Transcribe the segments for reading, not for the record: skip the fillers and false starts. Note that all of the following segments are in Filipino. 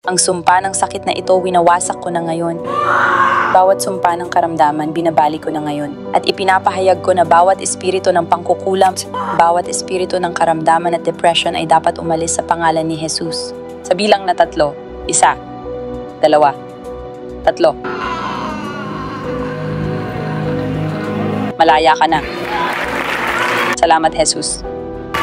Ang sumpa ng sakit na ito, winawasak ko na ngayon. Bawat sumpa ng karamdaman, binabalik ko na ngayon. At ipinapahayag ko na bawat espiritu ng pangkukulam, bawat espiritu ng karamdaman at depression ay dapat umalis sa pangalan ni Jesus. Sa bilang na 3, 1, 2, 3. Malaya ka na. Salamat, Jesus.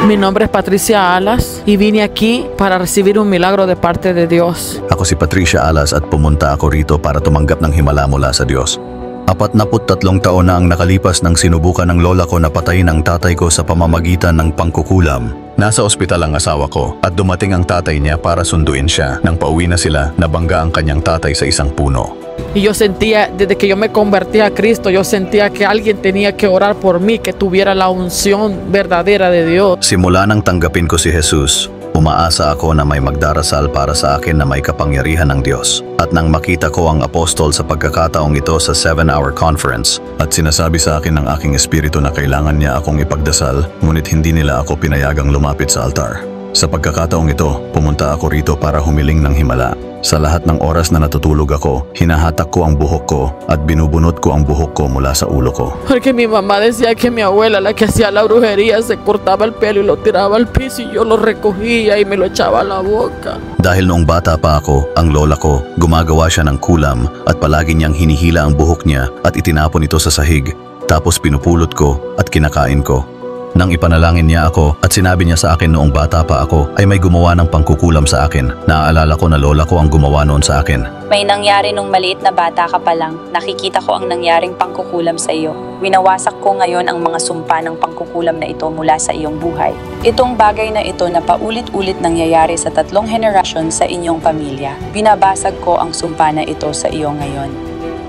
Mi nombre es Patricia Alas y vine aquí para recibir un milagro de parte de Dios. Ako si Patricia Alas at pumunta ako rito para tumanggap ng himala mula sa Diyos. 43 taon na ang nakalipas nang sinubukan ng lola ko na patayin ang tatay ko sa pamamagitan ng pangkukulam. Nasa ospital ang asawa ko at dumating ang tatay niya para sunduin siya. Nang pauwi na sila, nabangga ang kanyang tatay sa isang puno. Y yo sentía, desde que yo me convertí a Cristo, yo sentía que alguien tenía que orar por mí, que tuviera la unción verdadera de Dios. Simula nang tanggapin ko si Jesus, umaasa ako na may magdarasal para sa akin na may kapangyarihan ng Diyos. At nang makita ko ang apostol sa pagkakataong ito sa 7-hour conference at sinasabi sa akin ng aking espiritu na kailangan niya akong ipagdasal, ngunit hindi nila ako pinayagang lumapit sa altar. Sa pagkakataong ito, pumunta ako rito para humiling ng himala. Sa lahat ng oras na natutulog ako, hinahatak ko ang buhok ko at binubunot ko ang buhok ko mula sa ulo ko. Porque mi mamá decía que mi abuela, la que hacía la brujería, se cortaba el pelo y lo tiraba al piso y yo lo recogía y me lo echaba a la boca. Dahil noong bata pa ako, ang lola ko, gumagawa siya ng kulam at palagi niyang hinihila ang buhok niya at itinapon ito sa sahig. Tapos pinupulot ko at kinakain ko. Nang ipanalangin niya ako at sinabi niya sa akin noong bata pa ako ay may gumawa ng pangkukulam sa akin. Naaalala ko na lola ko ang gumawa noon sa akin. May nangyari nung maliit na bata ka pa lang. Nakikita ko ang nangyaring pangkukulam sa iyo. Winawasak ko ngayon ang mga sumpa ng pangkukulam na ito mula sa iyong buhay. Itong bagay na ito na paulit-ulit nangyayari sa 3 henerasyon sa inyong pamilya. Binabasag ko ang sumpa na ito sa iyo ngayon.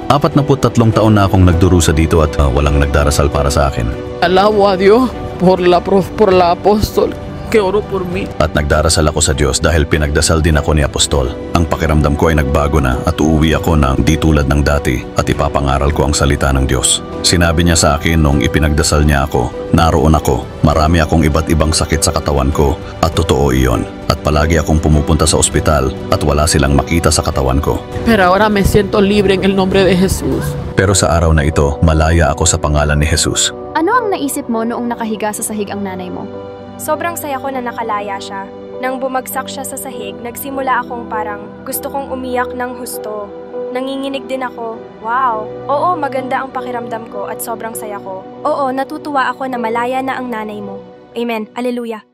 43 taon na akong nagdurusa dito at walang nagdarasal para sa akin. Alabo a Dios por la apóstol que oró por mí. At nagdarasal ako sa Diyos dahil pinagdasal din ako ni Apostol. Ang pakiramdam ko ay nagbago na at uuwi ako ng di tulad ng dati at ipapangaral ko ang salita ng Diyos. Sinabi niya sa akin nung ipinagdasal niya ako, naroon ako, marami akong iba't ibang sakit sa katawan ko at totoo iyon. At palagi akong pumupunta sa ospital at wala silang makita sa katawan ko. Pero ahora me siento libre en el nombre de Jesús. Pero sa araw na ito, malaya ako sa pangalan ni Jesus. Ano ang naisip mo noong nakahiga sa sahig ang nanay mo? Sobrang saya ko na nakalaya siya. Nang bumagsak siya sa sahig, nagsimula akong parang gusto kong umiyak ng husto. Nanginginig din ako. Wow! Oo, maganda ang pakiramdam ko at sobrang saya ko. Oo, natutuwa ako na malaya na ang nanay mo. Amen. Alleluia.